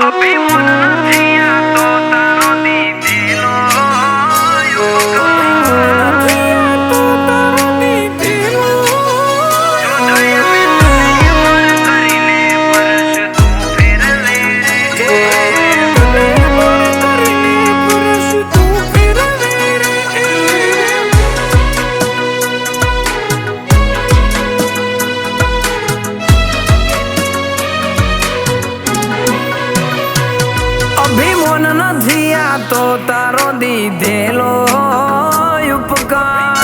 અભી મન નથી આતો તારો દીધેલો તો તારો દીધેલો ઉપકાર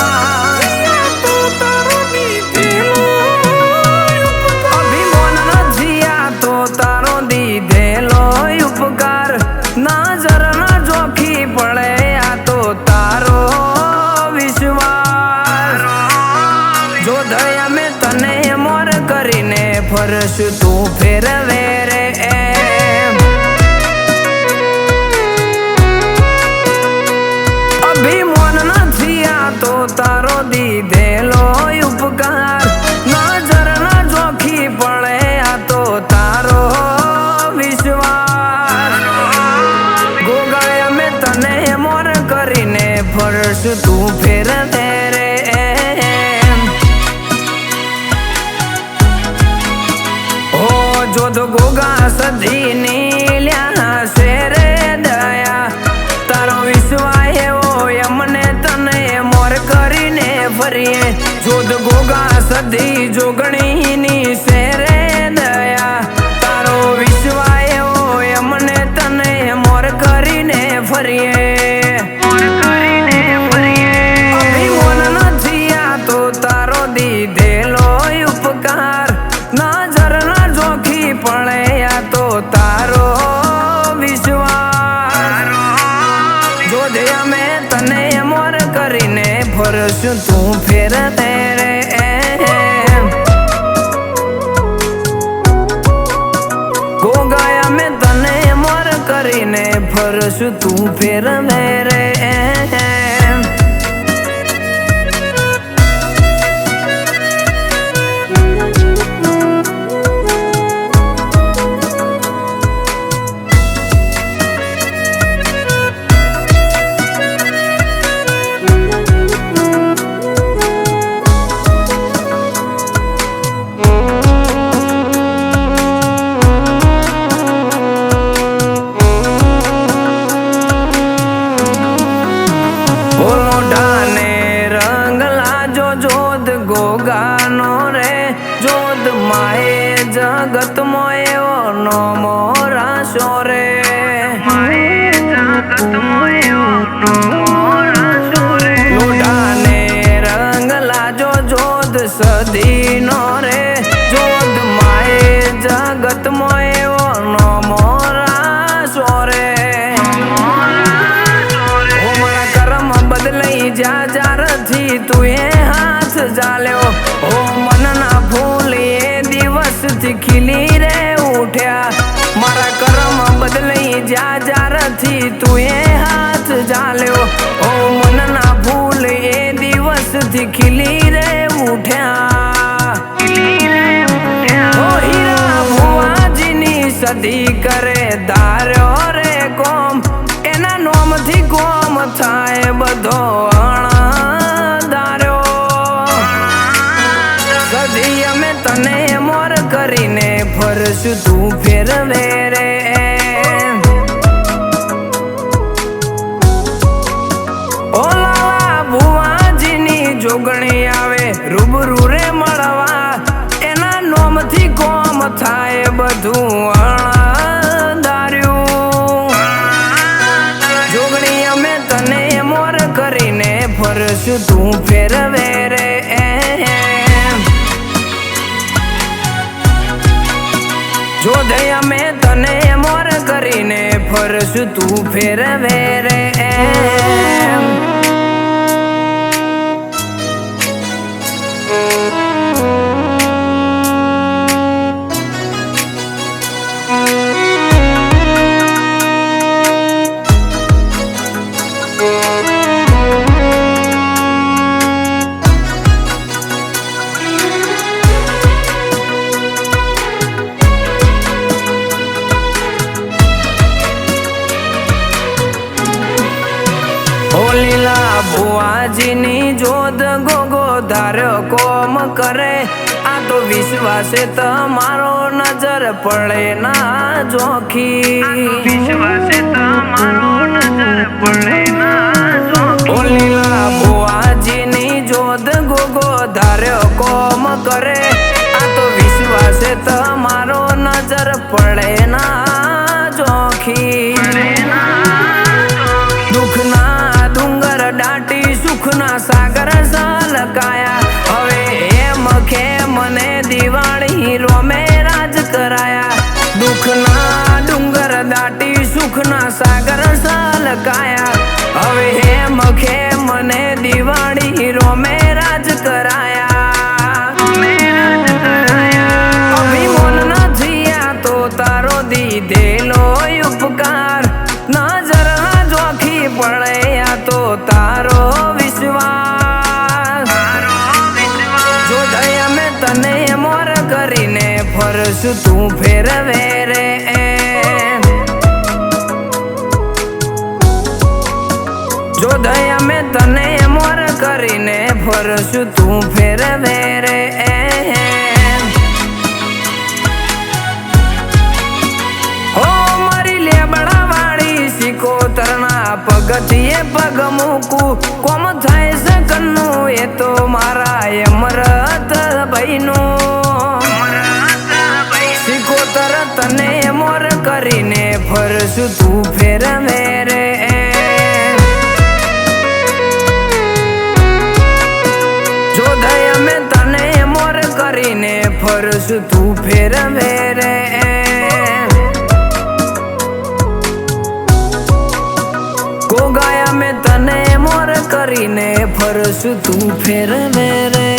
અભિમાન નથી આ તો તારો દીધેલો ઉપકાર નજર ના જોખી પડે આ તો તારો વિશ્વાસ જો દયા મેં તને મોર કરીને ફરશું તું ફેરવે રે અભિમાન નથી આ તો તારો દીધેલો ઉપકાર નજર ના જોખી પડે આ તો તારો વિશ્વાસ ગોગાયા મેં તને મોર કરીને ફરશું તું ફેરવે રે હો જોધ ગોગા સધી નીલ્યા છે રે દયા તારો વિશ્વાસ અમને તને મોર કરીને ફરીએ જોધ ગોગા સધી જોગણીની શેરે દયા તારો વિશ્વાસ અમને તને મોર કરીને ફરીએ અભિમાન નથી આ તો તારો દીધેલો ઉપકાર નજર ના જોખી પડે આ તો તારો વિશ્વાસ જો દે અમે તને મોર કરીને ફરશું તું ફેરતે રે ગોગાયા મેં તને મોર કરીને ફરશું તું ફેરવે રે ગોગાનો રે જોધ માએ જગત મોયો નો મોરાશો રે લોઢાને રંગ લાજો જોધ સદી નો રે જોધ માએ જગત મોયો નો મોરાશો રે મારા કર્મ બદલાઈ જા જારથી તું એ ચાલ્યો ઓ મનના ફૂલ એ દિવસથી ખીલી રે ઉઠ્યા મારા કર્મ બદલાઈ જા જારથી તું એ હાથ ચાલ્યો ઓ મનના ફૂલ એ દિવસથી ખીલી રે ઉઠ્યા ઓ હીરા ભુવાજીની સદી કરે ધાર્યો રે કોમ એના નોમથી કોમ થાય બધો તને મોર કરીને ફરશું તું ફેરવે રે ઓલા ભુવાજીની જોગણી આવે રૂબરૂ રે મળવા એના નોમથી કોમ થાય બધું અણધાર્યું જોગણી અમે તને મોર કરીને ફરશું તું ફેરવે રે જો દયા મેં તને મોર કરીને ફરશું તું ફેરવે રે ભુવાજીની જોધ ગોગો ધાર્યો કોમ કરે આ તો વિશ્વાસે તમારો નજર પડે ના જોખી વિશ્વાસે તમારો નજર પડે ના જોખી લીલા ભુવાજીની જોધ ગોગો ધાર્યો કોમ કરે આ તો વિશ્વાસે તમારો નજર પડે ના જોખી દુઃખના ડુંગર દાટી સુખના સાગર સલકાયા હવે એમ કે મને દિવાળી રોમે રાજ કરાયા દુઃખના ડુંગર દાટી સુખના સાગર સલકાયા હવે એમ કે મને દિવાળી રોમે રાજ કરાયા અભિમાન નથી આ તો તારો દીધેલો ઉપકાર નજર ના જોખી પડે આ તો તારો વિશ્વાસ જો દયા મેં તને મોર કરીને ફરશું તું ફેરવે રે જો દયા મેં તને મોર કરીને ફરશું તું ફેરવે રે કોતરના પગથિયે પગ મૂકું કોમ થાય છે કન્નું એ તો મારા અમરત ભાઈનું સિકોતર તને મોર કરીને ફરશું તું ફેરવે રે જો દયા મેં તને મોર કરીને ફરશું તું ફેરવે રે ગાયા મેં તને મોર કરીને ફરશું તું ફેરવે રે